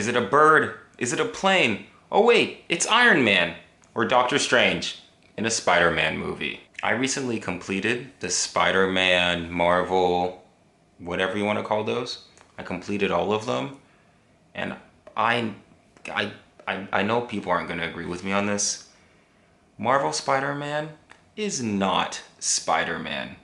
Is it a bird? Is it a plane? Oh wait, it's Iron Man or Doctor Strange in a Spider-Man movie. I recently completed the Spider-Man, Marvel, whatever you want to call those. I completed all of them, and I, I, I know people aren't going to agree with me on this. Marvel Spider-Man is not Spider-Man.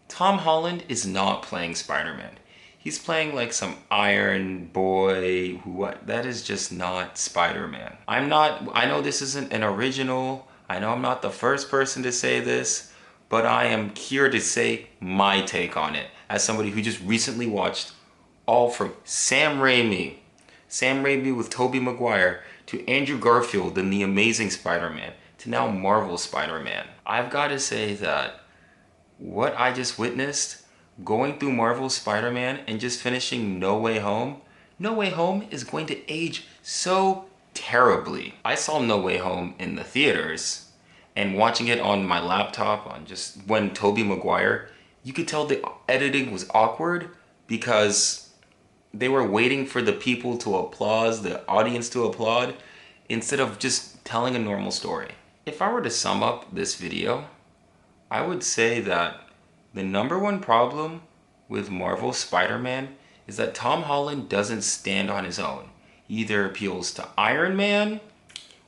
Tom Holland is not playing Spider-Man. He's playing like some Iron Boy, what? That is just not Spider-Man. I know this isn't an original. I know I'm not the first person to say this, but I am here to say my take on it as somebody who just recently watched all from Sam Raimi with Tobey Maguire, to Andrew Garfield in The Amazing Spider-Man, to now Marvel Spider-Man. I've got to say that what I just witnessed going through Marvel Spider-Man and just finishing No Way Home, No Way Home is going to age so terribly. I saw No Way Home in the theaters, and watching it on my laptop on just when Tobey Maguire, you could tell the editing was awkward because they were waiting for the people to applaud, the audience to applaud, instead of just telling a normal story. If I were to sum up this video, I would say that the number one problem with Marvel Spider-Man is that Tom Holland doesn't stand on his own. He either appeals to Iron Man,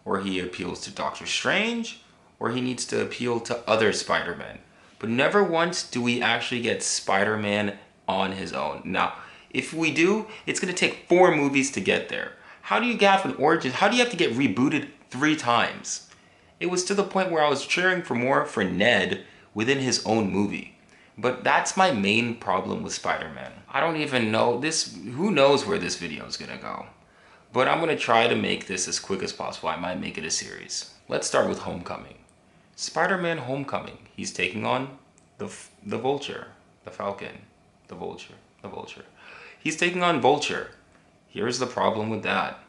or he appeals to Doctor Strange, or he needs to appeal to other Spider-Men. But never once do we actually get Spider-Man on his own. Now, if we do, it's going to take 4 movies to get there. How do you have an origin? How do you have to get rebooted 3 times? It was to the point where I was cheering for more for Ned within his own movie. But that's my main problem with Spider-Man. I don't even know this, who knows where this video is gonna go. But I'm gonna try to make this as quick as possible. I might make it a series. Let's start with Homecoming. Spider-Man Homecoming. He's taking on the Vulture, the Falcon, the Vulture. He's taking on Vulture. Here's the problem with that.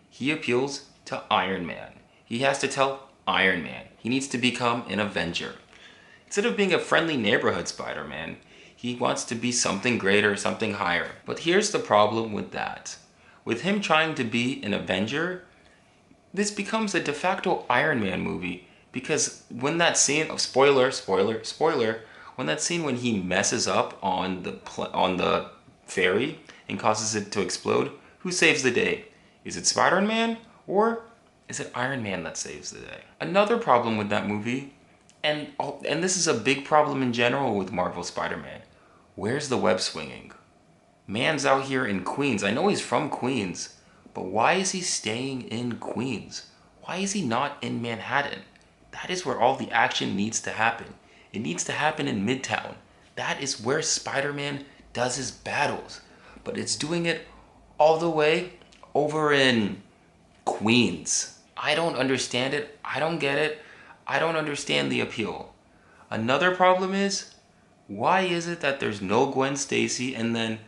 He appeals to Iron Man. He has to tell Iron Man he needs to become an Avenger. Instead of being a friendly neighborhood Spider-Man, he wants to be something greater, something higher. But here's the problem with that. With him trying to be an Avenger, this becomes a de facto Iron Man movie, because when that scene of spoiler, when that scene when he messes up on the ferry and causes it to explode, who saves the day? Is it Spider-Man, or is it Iron Man that saves the day? Another problem with that movie, and this is a big problem in general with Marvel Spider-Man, where's the web swinging? Man's out here in Queens. I know he's from Queens, but why is he staying in Queens? Why is he not in Manhattan? That is where all the action needs to happen. It needs to happen in Midtown. That is where Spider-Man does his battles. But it's doing it all the way over in Queens. I don't understand it. I don't get it. I don't understand the appeal. Another problem is, why is it that there's no Gwen Stacy and then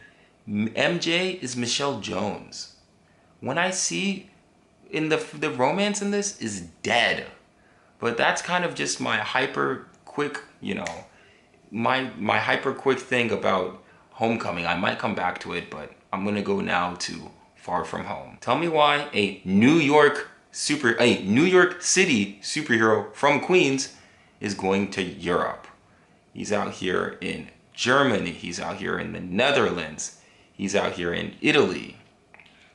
MJ is Michelle Jones? When I see in the romance in this is dead. But that's kind of just my hyper quick, my hyper quick thing about Homecoming. I might come back to it, but I'm gonna go now to Far From Home. Tell me why a New York City superhero from Queens is going to Europe. He's out here in Germany. He's out here in the Netherlands. He's out here in Italy.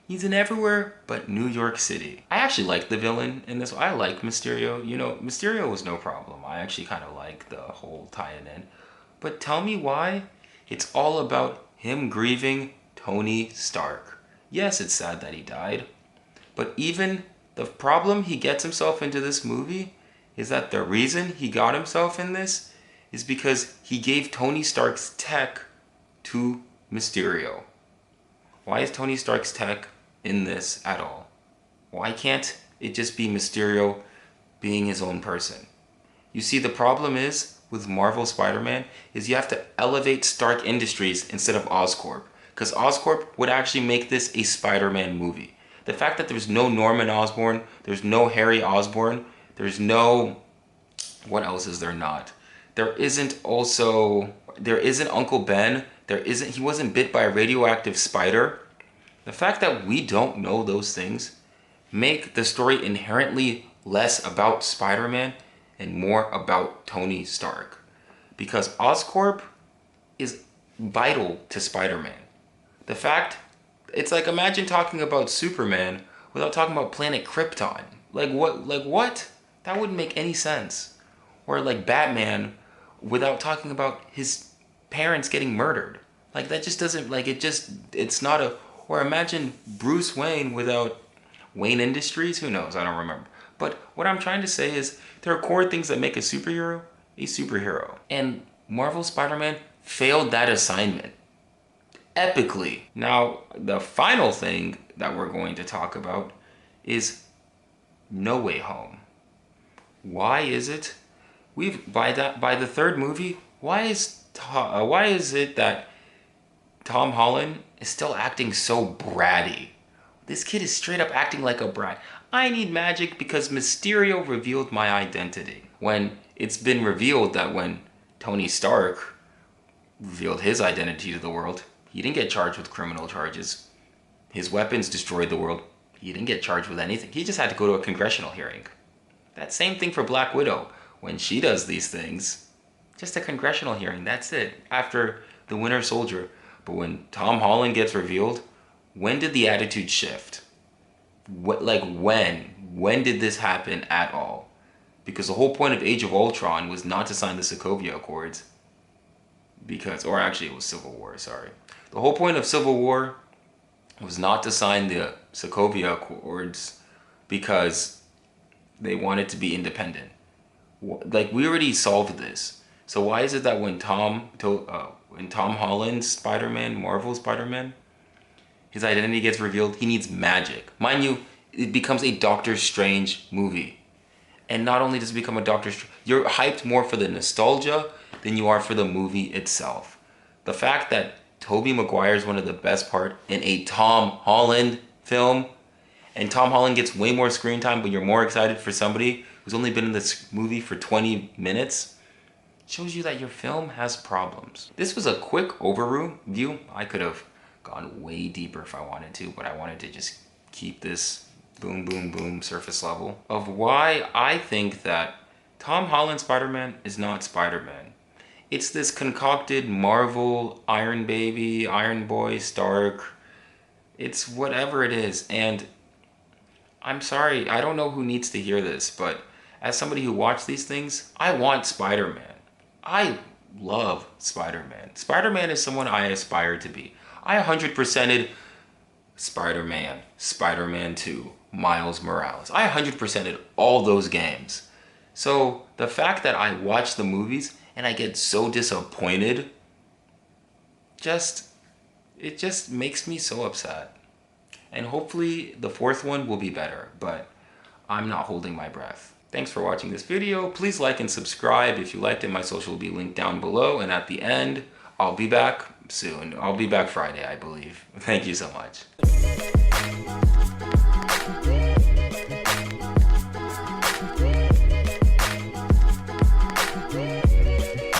He's in everywhere but New York City. I actually like the villain in this. I like Mysterio. Mysterio was no problem. I actually kind of like the whole tie-in in. But tell me why it's all about him grieving Tony Stark. Yes, it's sad that he died. But even the problem he gets himself into this movie is that the reason he got himself in this is because he gave Tony Stark's tech to Mysterio. Why is Tony Stark's tech in this at all? Why can't it just be Mysterio being his own person? You see, the problem is with Marvel Spider-Man is you have to elevate Stark Industries instead of Oscorp, because Oscorp would actually make this a Spider-Man movie. The fact that there's no Norman Osborn, there's no Harry Osborn, there's no, what else is there not? There isn't Uncle Ben. He wasn't bit by a radioactive spider. The fact that we don't know those things make the story inherently less about Spider-Man and more about Tony Stark. Because Oscorp is vital to Spider-Man. The fact, it's like imagine talking about Superman without talking about planet Krypton. What? That wouldn't make any sense. Or like Batman without talking about his parents getting murdered. Like that just doesn't, it's not a, or imagine Bruce Wayne without Wayne Industries, who knows, I don't remember. But what I'm trying to say is there are core things that make a superhero a superhero. And Marvel Spider-Man failed that assignment epically. Now, the final thing that we're going to talk about is No Way Home. Why is it by the third movie, why is it that Tom Holland is still acting so bratty? This kid is straight up acting like a brat. I need magic because Mysterio revealed my identity. When it's been revealed that when Tony Stark revealed his identity to the world, he didn't get charged with criminal charges. His weapons destroyed the world. He didn't get charged with anything. He just had to go to a congressional hearing. That same thing for Black Widow. When she does these things, just a congressional hearing, that's it. After the Winter Soldier. But when Tom Holland gets revealed, when did the attitude shift? When did this happen at all? Because the whole point of Age of Ultron was not to sign the Sokovia Accords. Or actually it was Civil War, sorry. The whole point of Civil War was not to sign the Sokovia Accords because they wanted to be independent. Like, we already solved this. So why is it that when Tom Holland's Spider-Man, Marvel Spider-Man, his identity gets revealed, he needs magic. Mind you, it becomes a Doctor Strange movie. And not only does it become a Doctor Strange, you're hyped more for the nostalgia than you are for the movie itself. The fact that Tobey Maguire is one of the best part in a Tom Holland film, and Tom Holland gets way more screen time, but you're more excited for somebody who's only been in this movie for 20 minutes, shows you that your film has problems. This was a quick overview. I could have gone way deeper if I wanted to, but I wanted to just keep this boom, boom, boom surface level of why I think that Tom Holland Spider-Man is not Spider-Man. It's this concocted Marvel Iron Baby, Iron Boy, Stark. It's whatever it is. And I'm sorry, I don't know who needs to hear this, but as somebody who watched these things, I want Spider-Man. I love Spider-Man. Spider-Man is someone I aspire to be. I 100%ed Spider-Man, Spider-Man 2, Miles Morales. I 100%ed all those games. So the fact that I watch the movies and I get so disappointed, it just makes me so upset. And hopefully the fourth one will be better, but I'm not holding my breath. Thanks for watching this video. Please like and subscribe. If you liked it, my social will be linked down below. And at the end, I'll be back soon. I'll be back Friday, I believe. Thank you so much.